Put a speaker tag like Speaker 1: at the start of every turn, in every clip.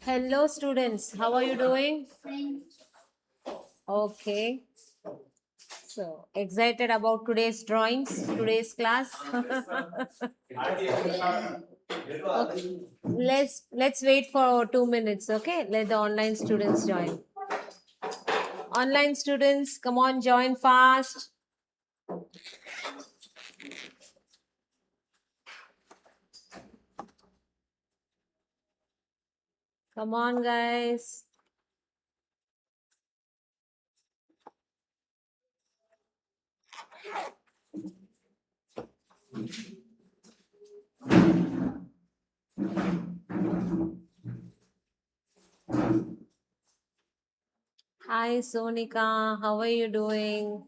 Speaker 1: Hello students, how are you doing? Okay, so excited about today's drawings, today's class. Okay. Let's wait for 2 minutes, okay? Let the online students join. Online students, come on, join fast. Come on, guys. Hi, Sonika. How are you doing?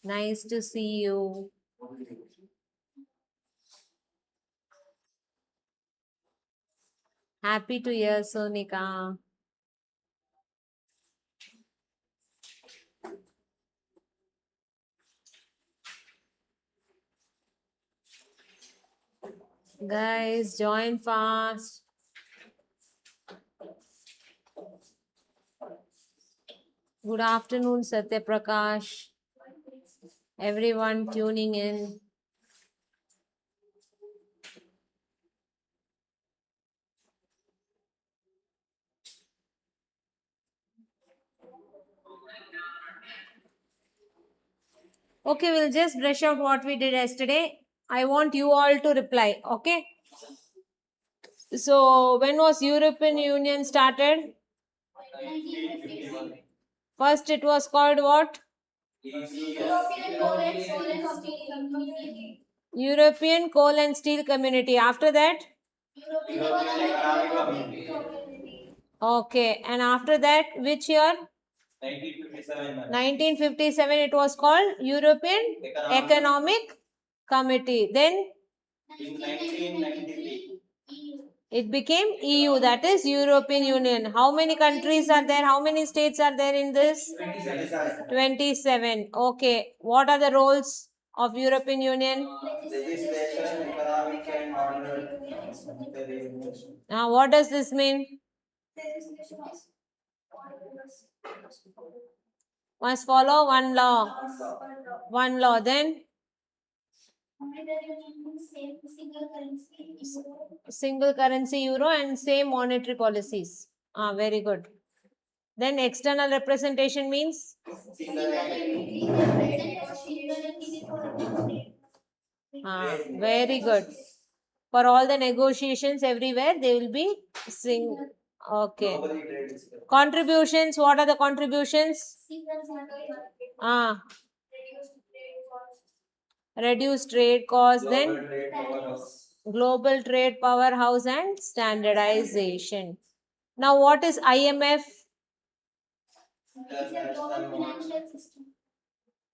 Speaker 1: Nice to see you. Happy to hear, Sonika. Guys, join fast. Good afternoon, Satya Prakash. Everyone tuning in. Okay, we'll just brush out what we did yesterday. I want you all to reply, okay? So, when was European Union started?
Speaker 2: 1951.
Speaker 1: First, it was called what? European Coal and Steel Community. After that?
Speaker 2: European Economic Community.
Speaker 1: Okay, and after that, which year?
Speaker 2: 1957.
Speaker 1: 1957, it was called European Economic Committee. Then
Speaker 2: In 1993.
Speaker 1: it became EU, that is European Union. How many countries are there? How many states are there in this?
Speaker 2: 27.
Speaker 1: 27. Okay. What are the roles of European Union?
Speaker 2: Legislation, economic and monetary union.
Speaker 1: Now, what does this mean? Must follow one law. One law. Then single currency euro and same monetary policies. Very good. Then external representation means? Very good. For all the negotiations everywhere, they will be Okay. Contributions. What are the contributions? Reduce trade cost. Then global trade powerhouse and standardization. Now, what is IMF?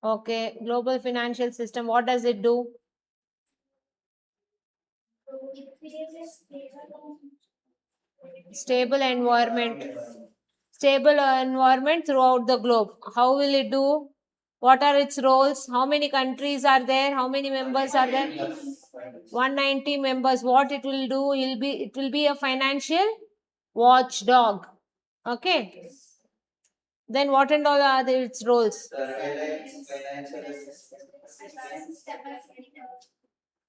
Speaker 1: Okay, global financial system. What does it do? Stable environment. Stable environment throughout the globe. How will it do? What are its roles? How many countries are there? How many members are there? 190 members. What it will do? It will be a financial watchdog. Okay. Then what and all are its roles?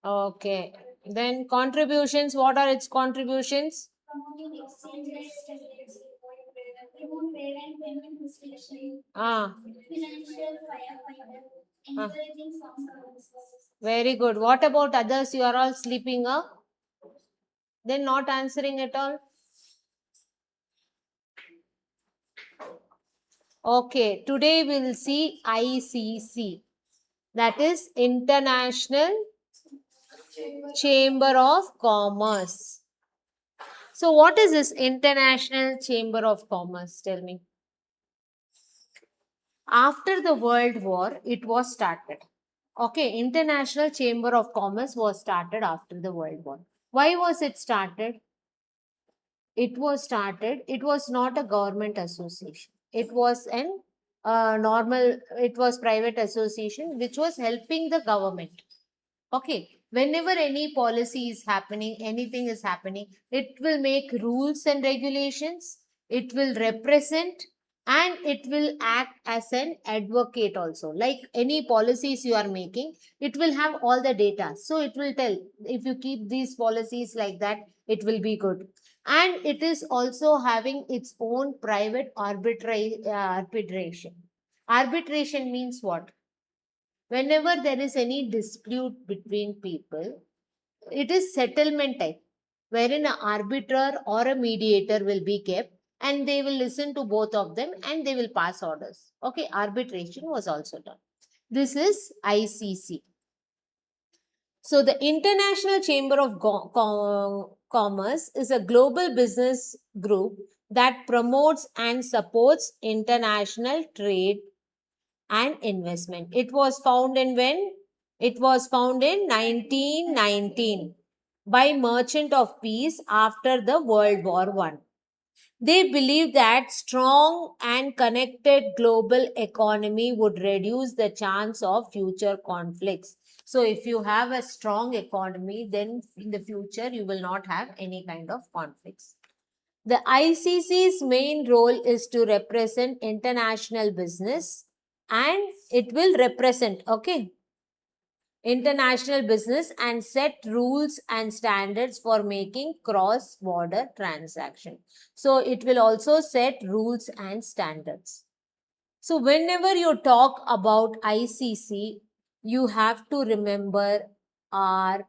Speaker 1: Okay. Then contributions. What are its contributions? Very good. What about others? You are all sleeping up? Then not answering at all? Okay. Today we will see ICC. That is International Chamber of Commerce. So what is this International Chamber of Commerce? Tell me. After the World War, it was started. Okay, International Chamber of Commerce was started after the World War. Why was it started? It was not a government association. It was an it was private association which was helping the government. Okay, Whenever any policy is happening, anything is happening, it will make rules and regulations, it will represent, and it will act as an advocate also. Like any policies you are making, it will have all the data. So it will tell, if you keep these policies like that, it will be good. And it is also having its own private arbitration. Arbitration means what? Whenever there is any dispute between people, it is settlement type, wherein an arbiter or a mediator will be kept, and they will listen to both of them and they will pass orders. Okay, arbitration was also done. This is ICC. So the International Chamber of Commerce is a global business group that promotes and supports international trade and investment. It was founded when? It was founded in 1919 by Merchant of Peace after the World War I. They believed that strong and connected global economy would reduce the chance of future conflicts. So if you have a strong economy, then in the future you will not have any kind of conflicts. The ICC's main role is to represent international business, and it will represent, okay, international business and set rules and standards for making cross-border transaction. So it will also set rules and standards. So whenever you talk about ICC, you have to remember RRR.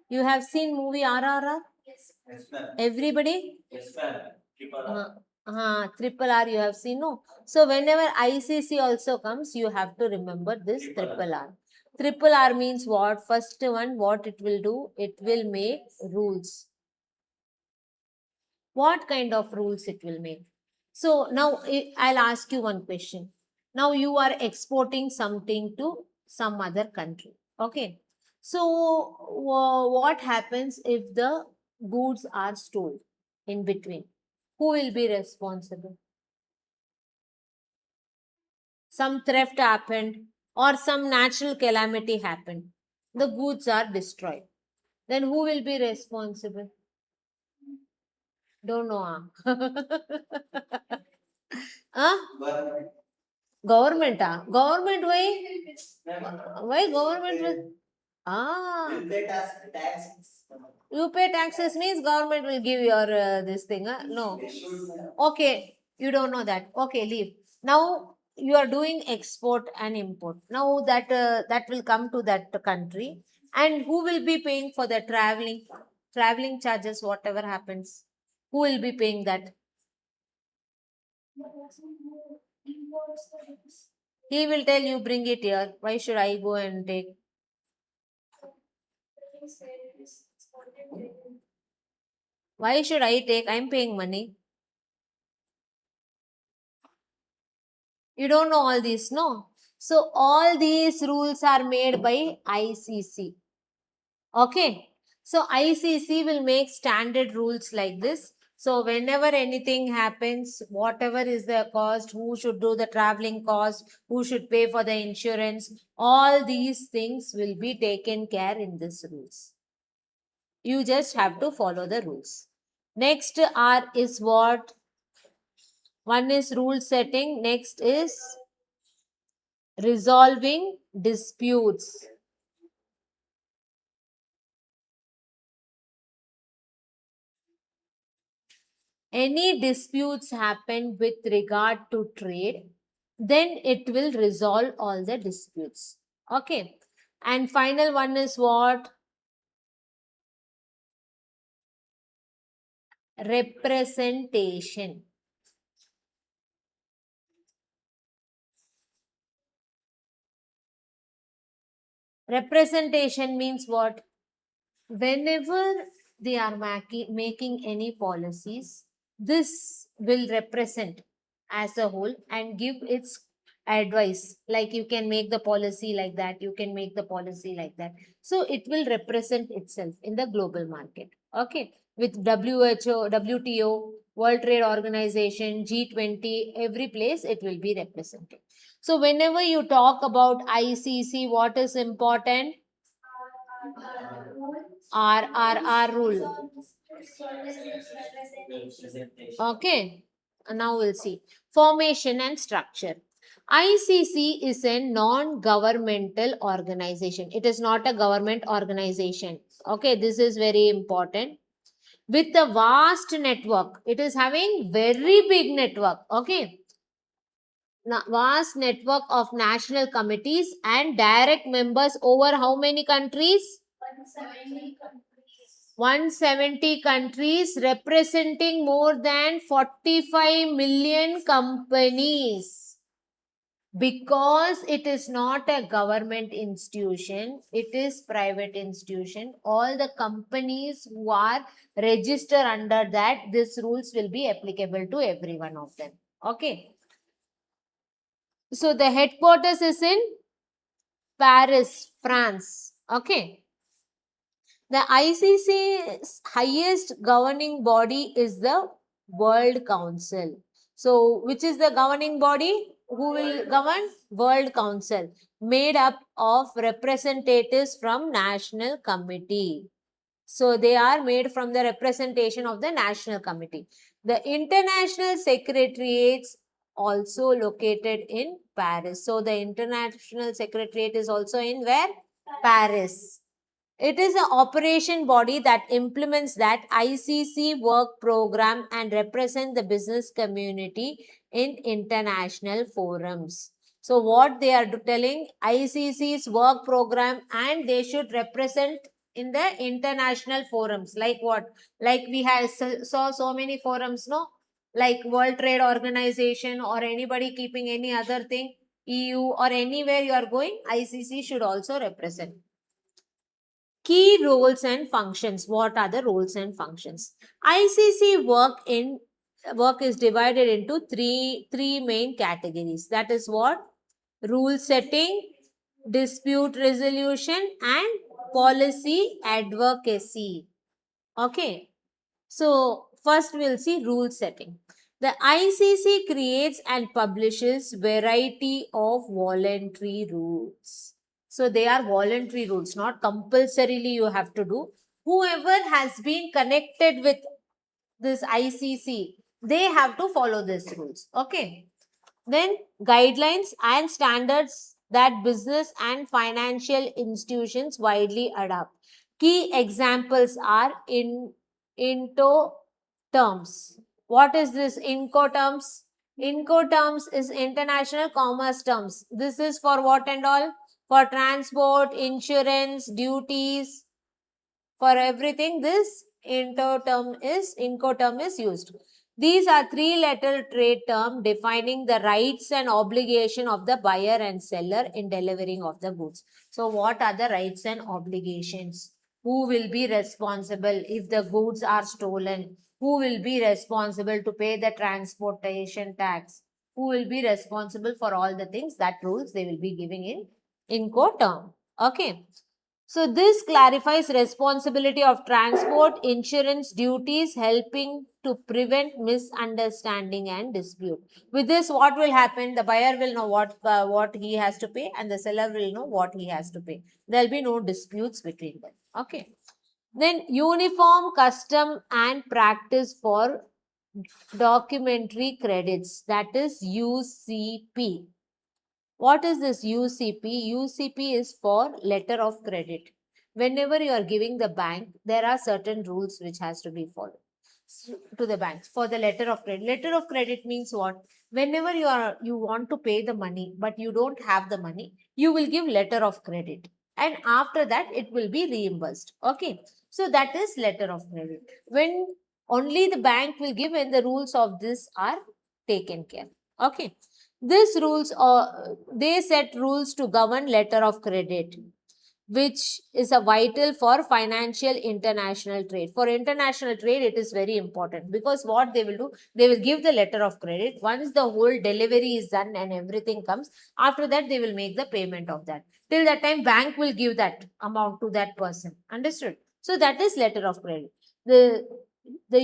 Speaker 1: You have seen movie RRR?
Speaker 2: Yes, ma'am.
Speaker 1: Everybody?
Speaker 2: Yes, ma'am. Triple
Speaker 1: Uh,
Speaker 2: R.
Speaker 1: Triple R you have seen, no? So whenever ICC also comes, you have to remember this
Speaker 2: Triple R.
Speaker 1: triple R. Triple R means what? First one, what it will do? It will make rules. What kind of rules it will make? So now I'll ask you one question. Now you are exporting something to some other country. Okay. So what happens if the goods are stolen in between? Who will be responsible? Some theft happened or some natural calamity happened. The goods are destroyed. Then who will be responsible? Don't know. Huh?
Speaker 2: Government.
Speaker 1: Government. Government why?
Speaker 2: Ma'am,
Speaker 1: Why government will? Ah.
Speaker 2: you pay taxes.
Speaker 1: You pay taxes means government will give your this thing. No.
Speaker 2: They should.
Speaker 1: Okay. You don't know that. Okay, leave. Now you are doing export and import. Now that will come to that country, and who will be paying for the traveling charges? Whatever happens, who will be paying that? He will tell you, bring it here. Why should I go and take? Why should I take? I'm paying money. You don't know all these, no? So all these rules are made by ICC. Okay. So ICC will make standard rules like this. So whenever anything happens, whatever is the cost, who should do the traveling cost, who should pay for the insurance, all these things will be taken care in this rules. You just have to follow the rules. Next R is what? One is rule setting. Next is resolving disputes. Any disputes happen with regard to trade, then it will resolve all the disputes. Okay. And final one is what? Representation. Representation means what? Whenever they are making any policies, this will represent as a whole and give its advice. Like you can make the policy like that, you can make the policy like that. So it will represent itself in the global market. Okay. With WHO, WTO, World Trade Organization, G20, every place it will be represented. So whenever you talk about ICC, what is important? RRR rule. Okay, now we'll see. Formation and structure. ICC is a non-governmental organization. It is not a government organization. Okay, this is very important. With a vast network, it is having very big network. Okay, vast network of national committees and direct members over how many countries? 170 countries representing more than 45 million companies. Because it is not a government institution, it is private institution. All the companies who are registered under that, these rules will be applicable to every one of them. Okay. So the headquarters is in Paris, France. Okay. The ICC's highest governing body is the World Council. So, which is the governing body? Who will govern? World Council, made up of representatives from National Committee. So, they are made from the representation of the National Committee. The International Secretariats also located in Paris. So, the International Secretariat is also in where? Paris. It is an operation body that implements that ICC work program and represent the business community in international forums. So what they are telling, ICC's work program, and they should represent in the international forums. Like what? Like we have saw so many forums, no? Like World Trade Organization or anybody keeping any other thing, EU or anywhere you are going, ICC should also represent. Key roles and functions. What are the roles and functions? ICC work is divided into three main categories. That is what? Rule setting, dispute resolution, and policy advocacy. Okay. So first we'll see rule setting. The ICC creates and publishes variety of voluntary rules. So they are voluntary rules, not compulsorily you have to do. Whoever has been connected with this ICC, they have to follow these rules. Okay. Then guidelines and standards that business and financial institutions widely adopt. Key examples are Incoterms. What is this Incoterms? Incoterms is international commerce terms. This is for what and all? For transport, insurance, duties, for everything this Incoterm is used. These are three-letter trade term defining the rights and obligation of the buyer and seller in delivering of the goods. So what are the rights and obligations? Who will be responsible if the goods are stolen? Who will be responsible to pay the transportation tax? Who will be responsible for all the things? That rules they will be giving in Incoterm. Okay. So this clarifies responsibility of transport, insurance, duties, helping to prevent misunderstanding and dispute. With this, what will happen? The buyer will know what he has to pay, and the seller will know what he has to pay. There will be no disputes between them. Okay. Then uniform custom and practice for documentary credits, that is UCP. What is this UCP? UCP is for letter of credit. Whenever you are giving the bank, there are certain rules which has to be followed to the banks for the letter of credit. Letter of credit means what? Whenever you want to pay the money, but you don't have the money, you will give letter of credit, and after that it will be reimbursed. Okay, so that is letter of credit. When only the bank will give when the rules of this are taken care. Okay. These rules they set rules to govern letter of credit, which is a vital for financial international trade. For international trade, it is very important because what they will do, they will give the letter of credit. Once the whole delivery is done and everything comes, after that they will make the payment of that. Till that time, bank will give that amount to that person. Understood? So that is letter of credit. The The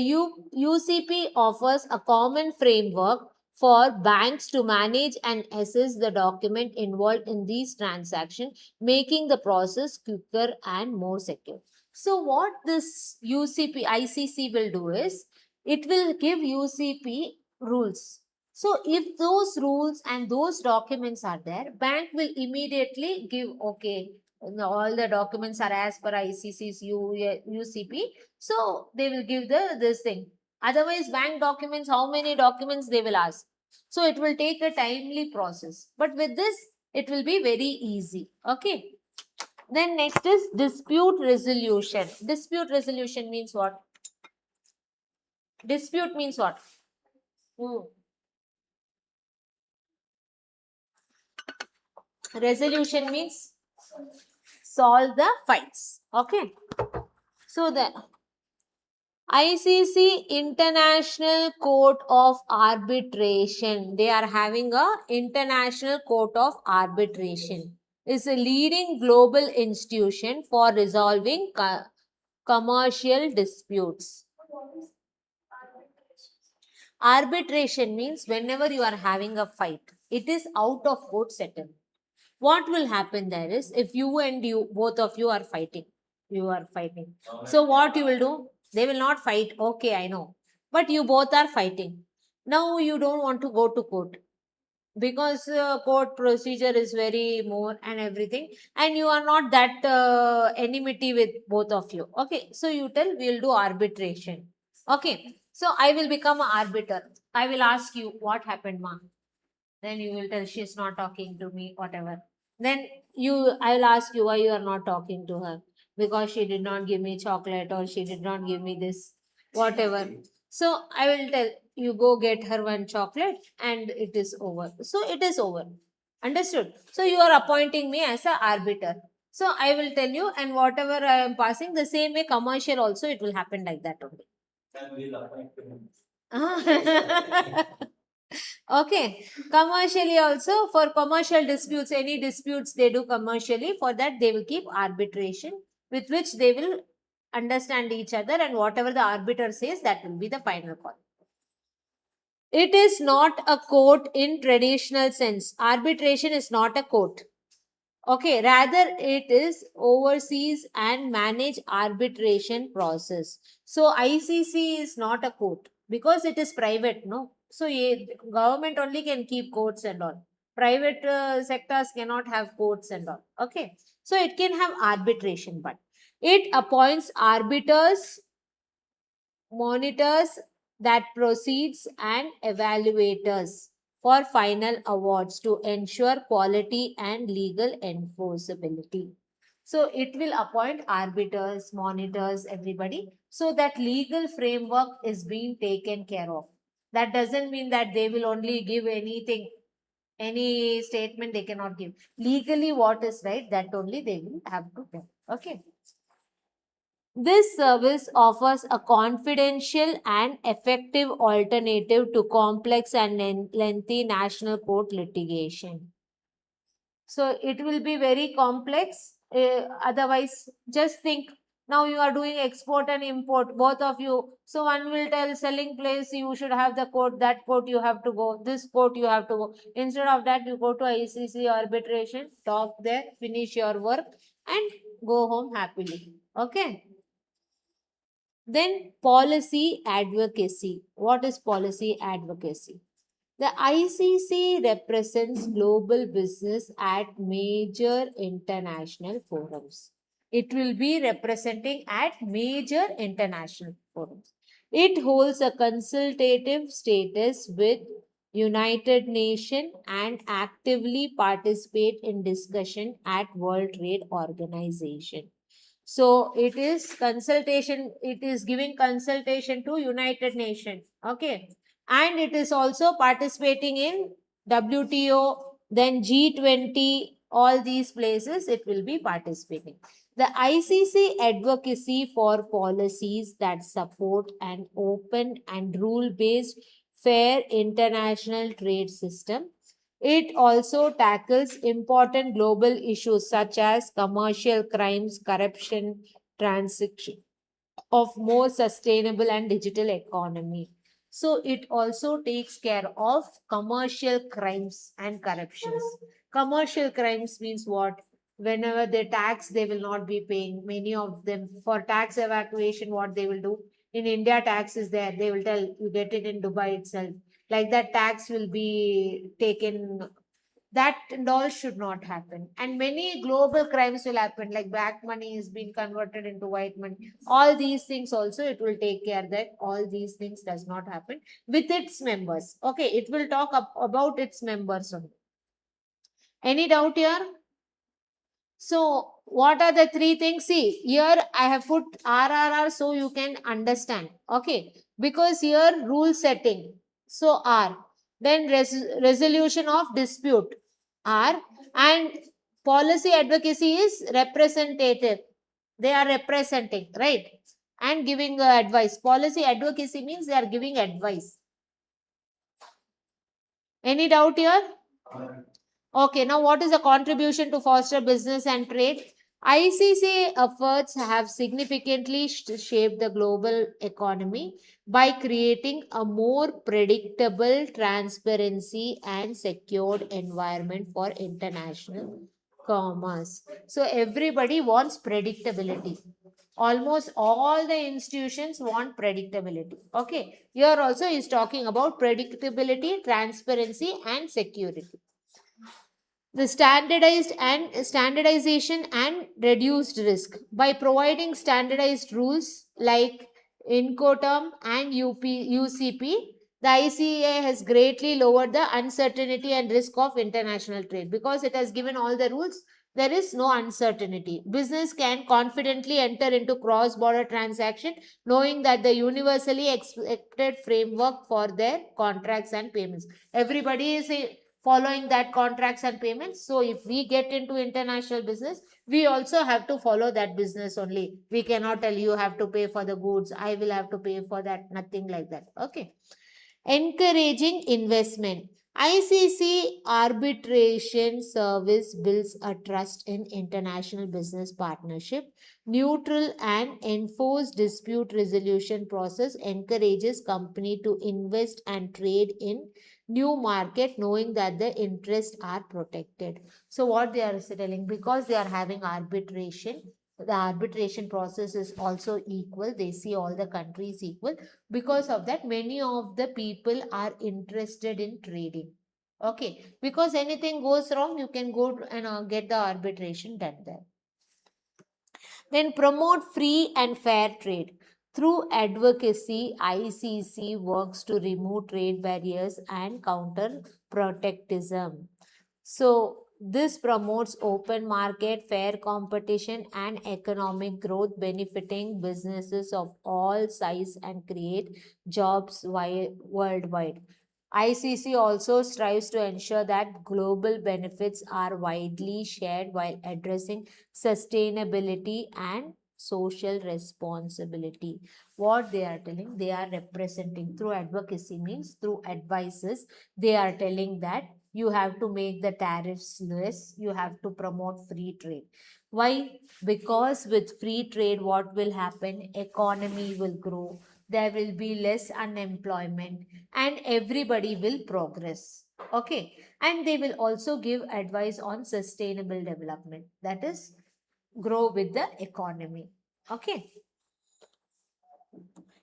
Speaker 1: UCP offers a common framework for banks to manage and assess the document involved in these transactions, making the process quicker and more secure. So what this UCP ICC will do is, it will give UCP rules. So if those rules and those documents are there, bank will immediately give, okay, all the documents are as per ICC's UCP, so they will give this thing. Otherwise, bank documents, how many documents they will ask. So it will take a timely process. But with this, it will be very easy. Okay. Then next is dispute resolution. Dispute resolution means what? Dispute means what? Resolution means solve the fights. Okay. So the ICC International Court of Arbitration, they are having a International Court of Arbitration. Is a leading global institution for resolving commercial disputes. Arbitration means whenever you are having a fight, it is out of court settled. What will happen there is, if you and you, both of you are fighting, so what you will do? They will not fight. Okay, I know. But you both are fighting. Now you don't want to go to court because court procedure is very more and everything, and you are not that enmity with both of you. Okay, so you tell we'll do arbitration. Okay, so I will become an arbiter. I will ask you what happened, ma. Then you will tell she's not talking to me, whatever. Then I will ask you why you are not talking to her. Because she did not give me chocolate, or she did not give me this, whatever. So I will tell you, go get her one chocolate and it is over. So it is over. Understood? So you are appointing me as a arbiter. So I will tell you, and whatever I am passing, the same way commercial also it will happen like that only.
Speaker 2: Then we'll appoint him.
Speaker 1: Okay, commercially also, for commercial disputes, any disputes they do commercially, for that they will keep arbitration, with which they will understand each other, and whatever the arbiter says, that will be the final call. It is not a court in traditional sense. Arbitration is not a court. Okay, rather it is oversees and manage arbitration process. So ICC is not a court because it is private, no. So government only can keep courts and all. Private sectors cannot have courts and all. Okay, so it can have arbitration, but it appoints arbiters, monitors that proceeds, and evaluators for final awards to ensure quality and legal enforceability. So it will appoint arbiters, monitors, everybody, so that legal framework is being taken care of. That doesn't mean that they will only give anything, any statement they cannot give. Legally what is right, that only they will have to tell. Okay. This service offers a confidential and effective alternative to complex and lengthy national court litigation. So it will be very complex. Otherwise, just think, now you are doing export and import, both of you. So one will tell selling place, you should have the court, that court you have to go, this court you have to go. Instead of that, you go to ICC arbitration, talk there, finish your work, and go home happily. Okay. Then policy advocacy. What is policy advocacy? The ICC represents global business at major international forums. It will be representing at major international forums. It holds a consultative status with United Nations and actively participate in discussion at World Trade Organization. So it is consultation, it is giving consultation to United Nations. Okay. And it is also participating in WTO, then G20, all these places it will be participating. The ICC advocacy for policies that support an open and rule-based fair international trade system. It also tackles important global issues such as commercial crimes, corruption, transaction, of more sustainable and digital economy. So it also takes care of commercial crimes and corruptions. Commercial crimes means what? Whenever they tax, they will not be paying. Many of them for tax evacuation, what they will do? In India, tax is there. They will tell you get it in Dubai itself. Like that, tax will be taken. That and all should not happen, and many global crimes will happen, like black money is being converted into white money. All these things also, it will take care that all these things does not happen with its members. Okay, it will talk about its members only. Any doubt here? So what are the three things? See, here I have put RRR so you can understand. Okay, because here rule setting. So R. Then resolution of dispute. R. And policy advocacy is representative. They are representing, right? And giving advice. Policy advocacy means they are giving advice. Any doubt here? Okay, now what is the contribution to foster business and trade? ICC efforts have significantly shaped the global economy by creating a more predictable, transparency, and secured environment for international commerce. So everybody wants predictability. Almost all the institutions want predictability. Okay, here also is talking about predictability, transparency, and security. The standardization and reduced risk by providing standardized rules like Incoterm and UCP. The ICA has greatly lowered the uncertainty and risk of international trade because it has given all the rules. There is no uncertainty. Business can confidently enter into cross-border transaction knowing that the universally accepted framework for their contracts and payments. Everybody is following that contracts and payments. So if we get into international business, we also have to follow that business only. We cannot tell you have to pay for the goods, I will have to pay for that, nothing like that. Okay. Encouraging investment. ICC arbitration service builds a trust in international business partnership. Neutral and enforced dispute resolution process encourages company to invest and trade in new market knowing that the interests are protected. So what they are telling, because they are having arbitration, the arbitration process is also equal. They see all the countries equal. Because of that, many of the people are interested in trading. Okay, because anything goes wrong, you can go and get the arbitration done there. Then promote free and fair trade. Through advocacy, ICC works to remove trade barriers and counter protectionism. So this promotes open market, fair competition, and economic growth, benefiting businesses of all size and create jobs worldwide. ICC also strives to ensure that global benefits are widely shared while addressing sustainability and social responsibility. What they are telling, they are representing through advocacy means through advices. They are telling that you have to make the tariffs less, you have to promote free trade. Why? Because with free trade, what will happen? Economy will grow, there will be less unemployment, and everybody will progress. Okay, and they will also give advice on sustainable development, that is grow with the economy. Okay,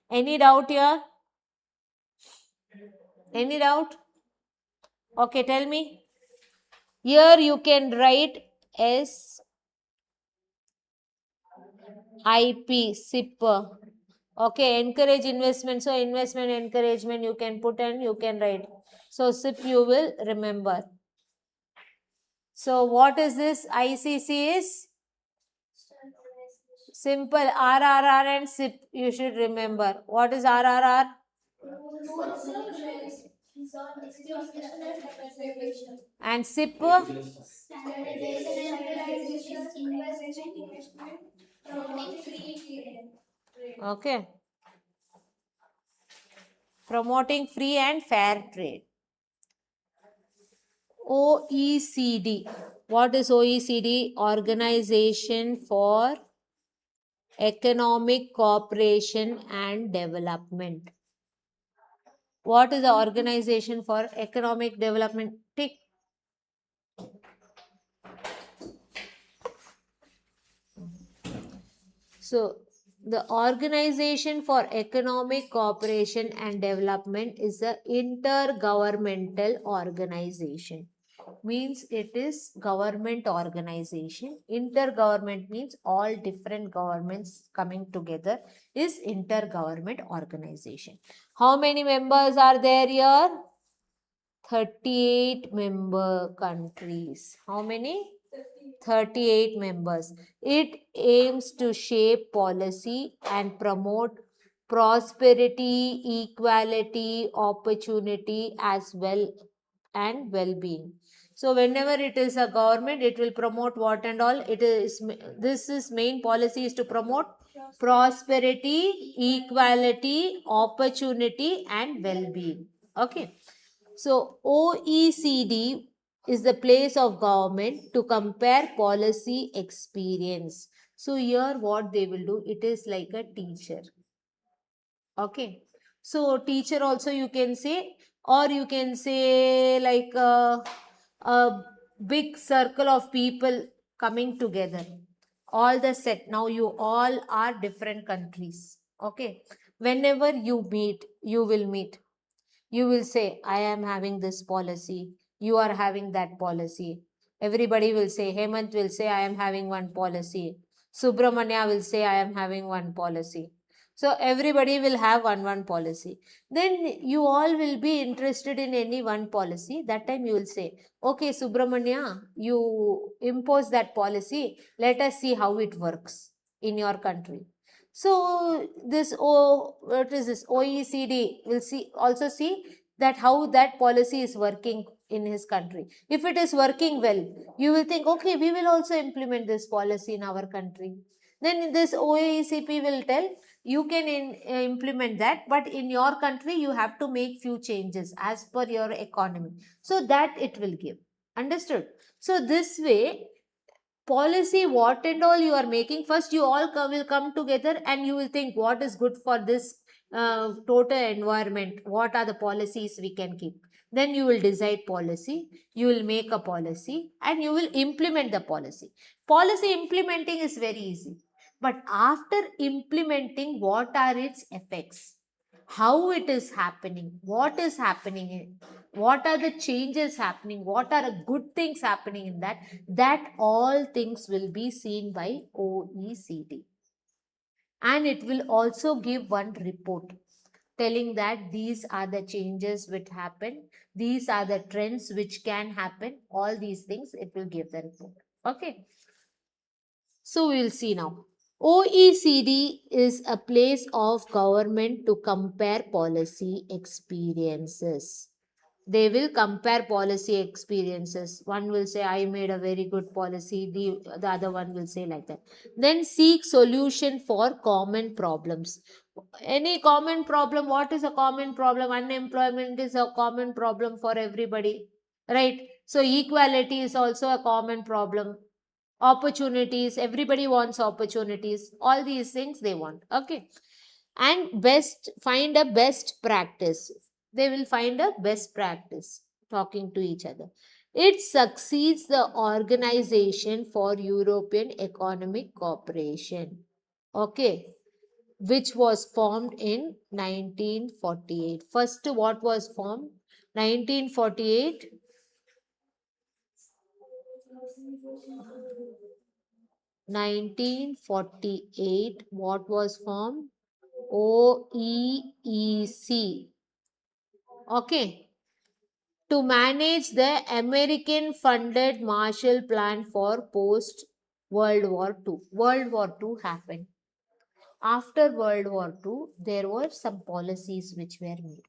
Speaker 1: any doubt here? Any doubt? Okay, tell me. Here you can write S IP SIP. Okay, encourage investment. So investment encouragement you can put and you can write. So SIP you will remember. So what is this? ICC is simple. RRR and SIP you should remember. What is RRR? And SIP? Okay. Promoting free and fair trade. OECD. What is OECD? Organization for Economic Cooperation and Development. What is the Organization for Economic Development? Tick. So, the Organization for Economic Cooperation and Development is a intergovernmental organization. Means it is government organization. Intergovernment means all different governments coming together is intergovernment organization. How many members are there here? 38 member countries. How many? 38 members. It aims to shape policy and promote prosperity, equality, opportunity as well and well-being. So whenever it is a government, it will promote what and all. It is this is main policy is to promote prosperity, equality, opportunity and well-being. Okay. So OECD is the place of government to compare policy experience. So here what they will do, it is like a teacher. Okay. So teacher also you can say, or you can say like a big circle of people coming together. All the set. Now you all are different countries. Okay. Whenever you meet, you will meet. You will say, I am having this policy. You are having that policy. Everybody will say, Hemant will say, I am having one policy. Subramanya will say, I am having one policy. So everybody will have one policy. Then you all will be interested in any one policy. That time you will say, okay, Subramanya, you impose that policy. Let us see how it works in your country. So this what is this OECD will see also see that how that policy is working in his country. If it is working well, you will think, okay, we will also implement this policy in our country. Then this OECP will tell you can implement that, but in your country you have to make few changes as per your economy. So that it will give. Understood? So this way policy what and all you are making, first you all will come together and you will think what is good for this total environment, what are the policies we can keep. Then you will decide policy, you will make a policy and you will implement the policy. Policy implementing is very easy, but after implementing, what are its effects, how it is happening, what is happening, what are the changes happening, what are the good things happening in that, that all things will be seen by OECD. And it will also give one report telling that these are the changes which happen, these are the trends which can happen, all these things it will give the report. Okay. So we will see now. OECD is a place of government to compare policy experiences. They will compare policy experiences. One will say, I made a very good policy. The other one will say like that. Then seek solution for common problems. Any common problem, what is a common problem? Unemployment is a common problem for everybody, right? So equality is also a common problem. Opportunities, everybody wants opportunities. All these things they want. Okay. And best, find a best practice. They will find a best practice talking to each other. It succeeds the Organization for European Economic Cooperation, okay, which was formed in 1948. First, what was formed? 1948. 1948, what was formed? OEEC. Okay. To manage the American funded Marshall Plan for post World War II. World War II happened. After World War II, there were some policies which were made.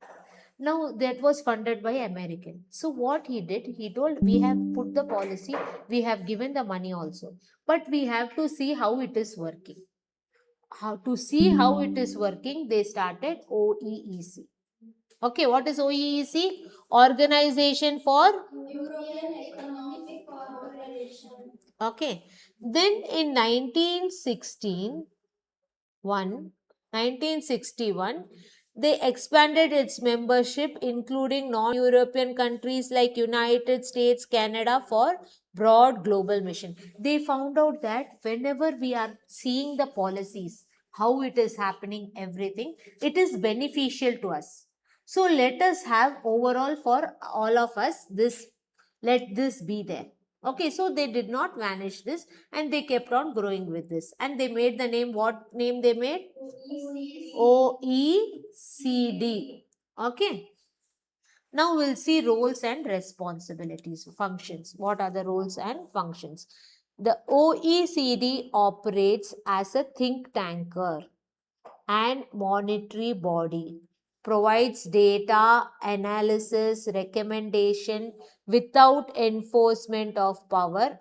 Speaker 1: Now that was funded by American. So what he did, he told we have put the policy, we have given the money also, but we have to see how it is working. How to see how it is working, they started OEEC. Okay, what is OEEC? Organization for
Speaker 3: European Economic Cooperation.
Speaker 1: Okay. Then in 1916, 1961, they expanded its membership, including non-European countries like United States, Canada, for broad global mission. They found out that whenever we are seeing the policies, how it is happening, everything, it is beneficial to us. So let us have overall for all of us this, let this be there. Okay, so they did not vanish this and they kept on growing with this. And they made the name, what name they made? OECD. Okay. Now we'll see roles and responsibilities, functions. What are the roles and functions? The OECD operates as a think tanker and monetary body, provides data, analysis, recommendation without enforcement of power.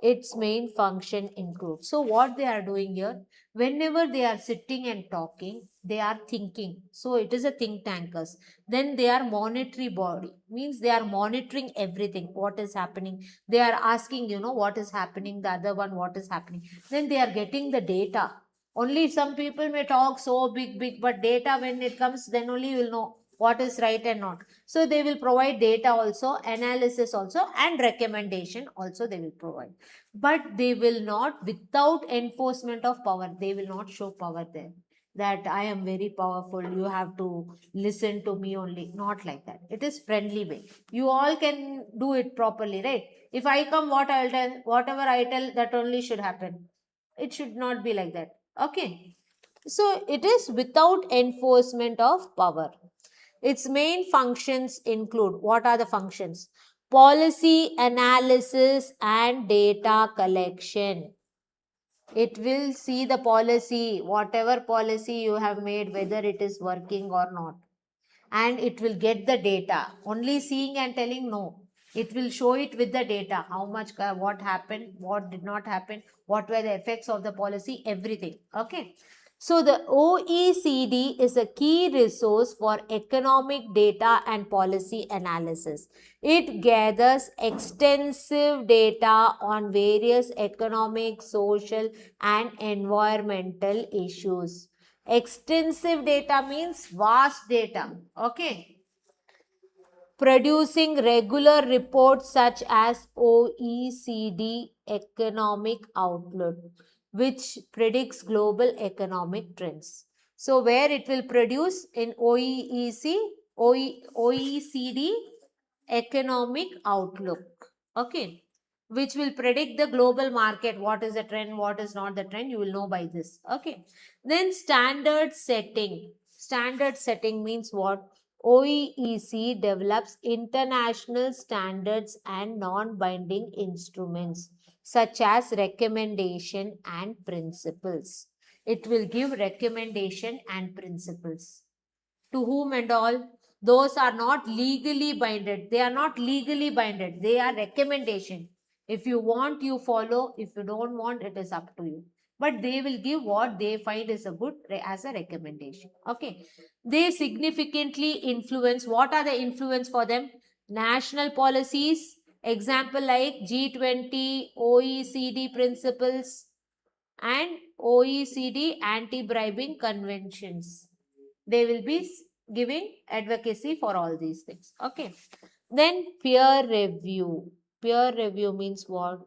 Speaker 1: Its main function includes. So, what they are doing here, whenever they are sitting and talking, they are thinking. So, it is a think tankers. Then they are monetary body, means they are monitoring everything, what is happening. They are asking, what is happening, the other one, what is happening. Then they are getting the data. Only some people may talk so big, but data, when it comes, then only you will know what is right and not. So they will provide data also, analysis also, and recommendation also they will provide. But they will not, without enforcement of power, they will not show power there. That I am very powerful, you have to listen to me only. Not like that. It is friendly way. You all can do it properly, right? If I come, what I'll tell, whatever I tell, that only should happen. It should not be like that. Okay. So it is without enforcement of power. Its main functions include, what are the functions? Policy analysis and data collection. It will see the policy, whatever policy you have made, whether it is working or not. And it will get the data. Only seeing and telling, no. It will show it with the data. How much, what happened, what did not happen, what were the effects of the policy, everything. Okay. So the OECD is a key resource for economic data and policy analysis. It gathers extensive data on various economic, social, and environmental issues. Extensive data means vast data. Okay. Producing regular reports such as OECD Economic Outlook, which predicts global economic trends. So, where it will produce in OECD Economic Outlook. Okay. Which will predict the global market, what is the trend, what is not the trend, you will know by this. Okay. Then standard setting. Standard setting means what? OEEC develops international standards and non-binding instruments such as recommendation and principles. It will give recommendation and principles. To whom and all? Those are not legally binded. They are not legally binded. They are recommendation. If you want, you follow. If you don't want, it is up to you. But they will give what they find is a good as a recommendation. Okay. They significantly influence. What are the influence for them? National policies. Example like G20, OECD principles, and OECD anti-bribing conventions. They will be giving advocacy for all these things. Okay. Then peer review. Peer review means what?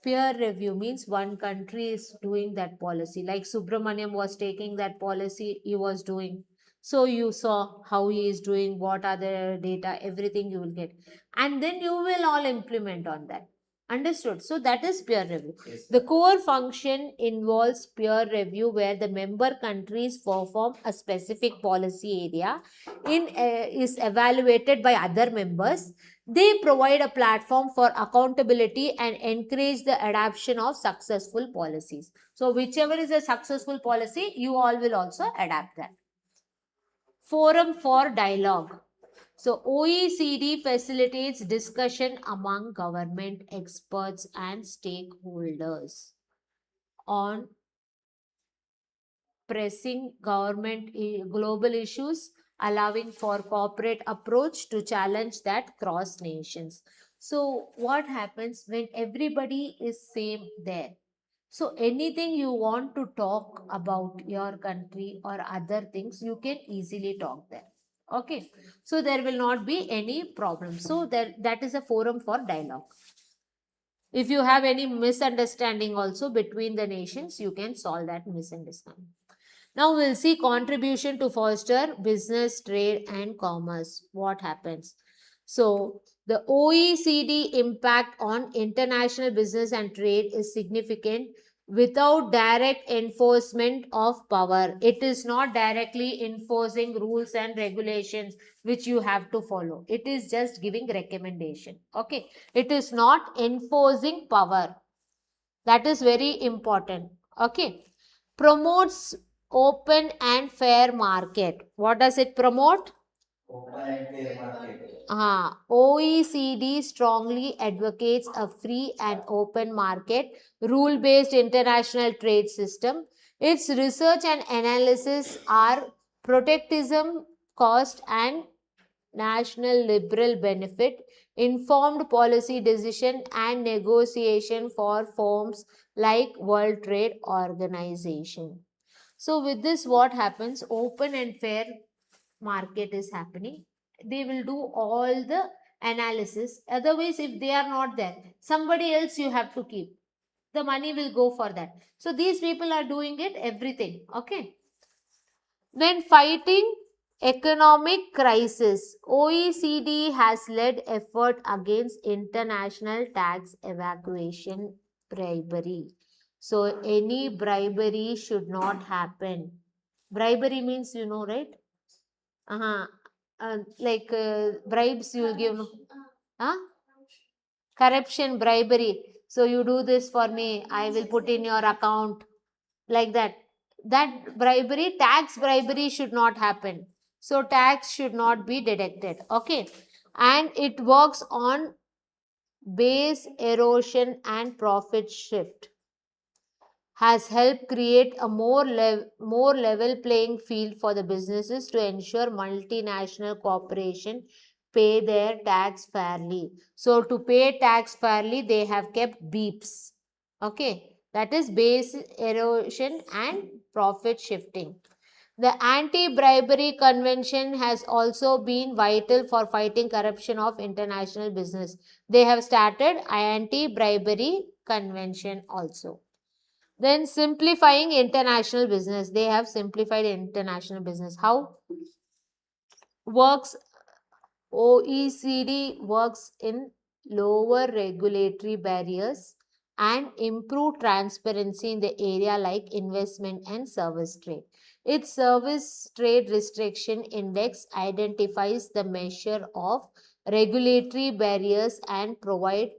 Speaker 1: Peer review means one country is doing that policy. Like Subramaniam was taking that policy, he was doing. So you saw how he is doing, what are the data, everything you will get. And then you will all implement on that. Understood? So that is peer review.
Speaker 2: Yes.
Speaker 1: The core function involves peer review where the member countries perform a specific policy area is evaluated by other members. They provide a platform for accountability and encourage the adoption of successful policies. So whichever is a successful policy, you all will also adapt that. Forum for dialogue. So OECD facilitates discussion among government experts and stakeholders on pressing government global issues, allowing for corporate approach to challenge that cross nations. So what happens when everybody is same there? So anything you want to talk about your country or other things, you can easily talk there. Okay. So there will not be any problem. So that is a forum for dialogue. If you have any misunderstanding also between the nations, you can solve that misunderstanding. Now we'll see contribution to foster business, trade and commerce. What happens? So the OECD impact on international business and trade is significant without direct enforcement of power. It is not directly enforcing rules and regulations which you have to follow. It is just giving recommendation. Okay. It is not enforcing power. That is very important. Okay. Promotes open and fair market. What does it promote?
Speaker 2: Open and fair market.
Speaker 1: OECD strongly advocates a free and open market, rule based international trade system. Its research and analysis are protectionism, cost, and national liberal benefit, informed policy decision, and negotiation for firms like World Trade Organization. So, with this, what happens? Open and fair market is happening. They will do all the analysis. Otherwise, if they are not there, somebody else you have to keep. The money will go for that. So, these people are doing it, everything. Okay. Then fighting economic crisis. OECD has led effort against international tax evacuation bribery. So any bribery should not happen. Bribery means you know, right? Uh-huh. Bribes you will give. No? Huh? Corruption, bribery. So you do this for me, I will put in your account, like that. That bribery, tax bribery should not happen. So tax should not be deducted. Okay. And it works on base erosion and profit shift. Has helped create a more level playing field for the businesses to ensure multinational corporation pay their tax fairly. So to pay tax fairly, they have kept beeps. Okay, that is base erosion and profit shifting. The anti-bribery convention has also been vital for fighting corruption of international business. They have started anti-bribery convention also. Then simplifying international business. They have simplified international business. How? Works OECD works in lower regulatory barriers and improve transparency in the area like investment and service trade. Its service trade restriction index identifies the measure of regulatory barriers and provide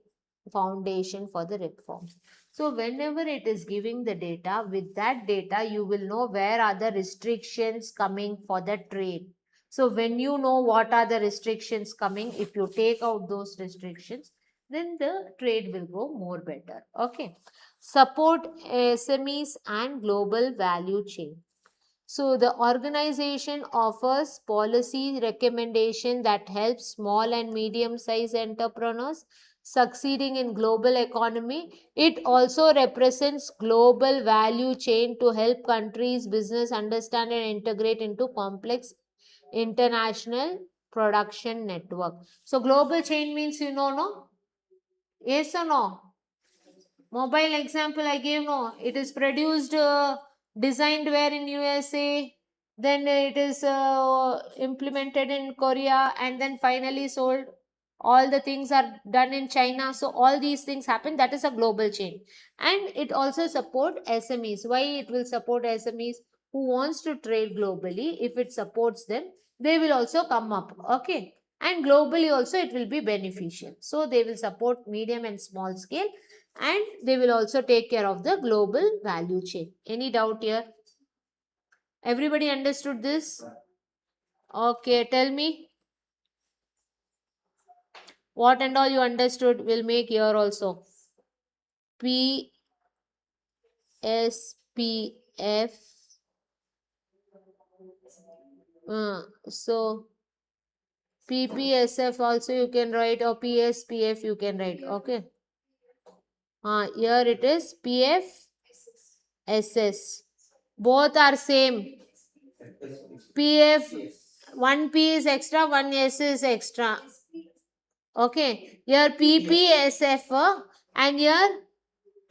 Speaker 1: foundation for the reforms. So whenever it is giving the data, with that data you will know where are the restrictions coming for the trade. So when you know what are the restrictions coming, if you take out those restrictions, then the trade will go more better. Okay. Support SMEs and global value chain. So the organization offers policy recommendation that helps small and medium sized entrepreneurs succeeding in global economy. It also represents global value chain to help countries business understand and integrate into complex international production network. So global chain means you know, no? Yes or no? Mobile example I gave, no? It is produced, designed where in USA, then it is implemented in Korea, and then finally sold. All the things are done in China. So all these things happen. That is a global chain. And it also support SMEs. Why it will support SMEs? Who wants to trade globally? If it supports them, they will also come up. Okay. And globally also it will be beneficial. So they will support medium and small scale, and they will also take care of the global value chain. Any doubt here? Everybody understood this? Okay, tell me what and all you understood. Will make here also. PSPF. So PPSF also you can write, or PSPF you can write. Okay. Here it is PF SS. Both are same. PF, one P is extra, one S is extra. Okay. Here PPSF and here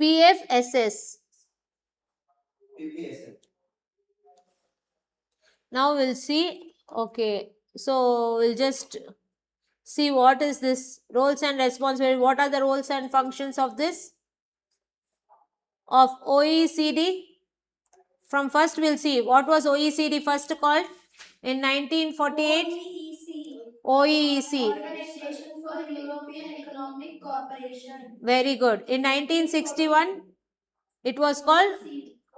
Speaker 1: PFSS. Now we'll see. Okay. So we'll just see what is this roles and responsibilities. What are the roles and functions of this? Of OECD. From first we'll see what was OECD first called in 1948. OEEC.
Speaker 3: Organization for European Economic Cooperation.
Speaker 1: Very good. In 1961 it was called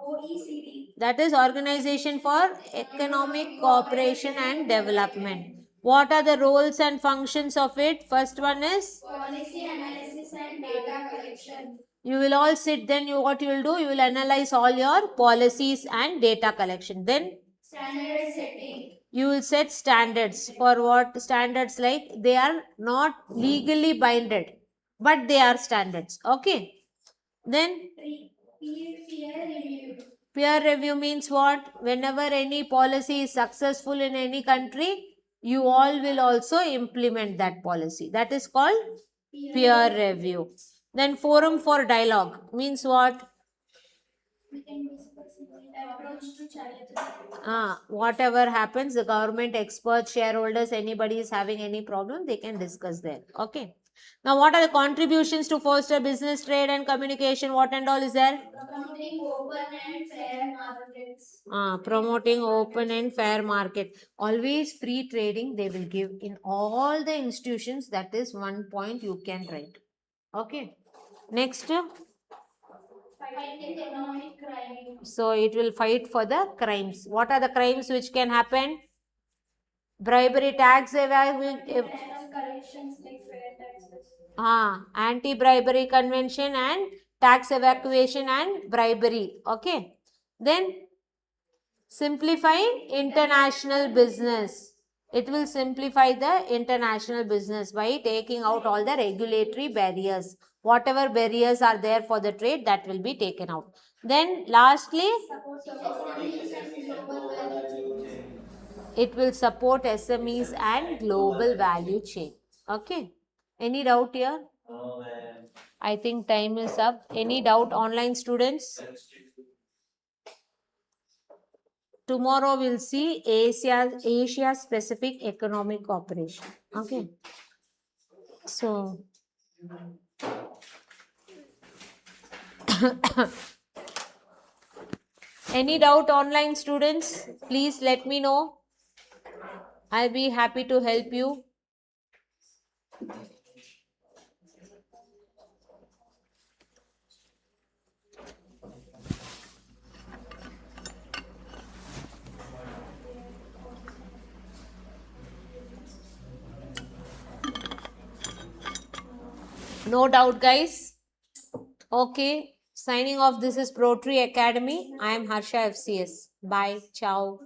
Speaker 3: OECD.
Speaker 1: that is Organization for Economic Cooperation and Development. What are the roles and functions of it? First one is
Speaker 3: Policy analysis and data collection.
Speaker 1: you will all sit, then what you will do, you will analyze all your policies and data collection. Then
Speaker 3: Standard setting.
Speaker 1: you will set standards. For what standards? Like they are not legally binded, but they are standards. Okay. Then
Speaker 3: Peer review.
Speaker 1: peer review means what? Whenever any policy is successful in any country, you all will also implement that policy. That is called peer review. Then forum for dialogue means what?
Speaker 3: We can discuss approach to challenges.
Speaker 1: Whatever happens, the government, experts, shareholders, anybody is having any problem, they can discuss there. Okay. Now, what are the contributions to foster business, trade and communication? What and all is there?
Speaker 3: Promoting open and fair markets.
Speaker 1: Promoting open and fair market. Always free trading they will give in all the institutions. That is one point you can write. Okay. Next.
Speaker 3: Fighting economic crime.
Speaker 1: So it will fight for the crimes. What are the crimes which can happen? Bribery, tax evasion,
Speaker 3: Corrections like fair taxes.
Speaker 1: anti-bribery convention and tax evacuation and bribery. Okay. Then simplifying international business. It will simplify the international business by taking out all the regulatory barriers. Whatever barriers are there for the trade, that will be taken out. Then lastly,
Speaker 3: SMEs and global value chain.
Speaker 1: it will support SMEs and global value chain. Okay. Any doubt here? I think time is up. Any doubt, online students? Tomorrow we'll see Asia specific economic cooperation. Okay. So any doubt, online students? Please let me know. I'll be happy to help you. No doubt, guys. Okay. Signing off. This is ProTree Academy. I am Harsha FCS. Bye. Ciao.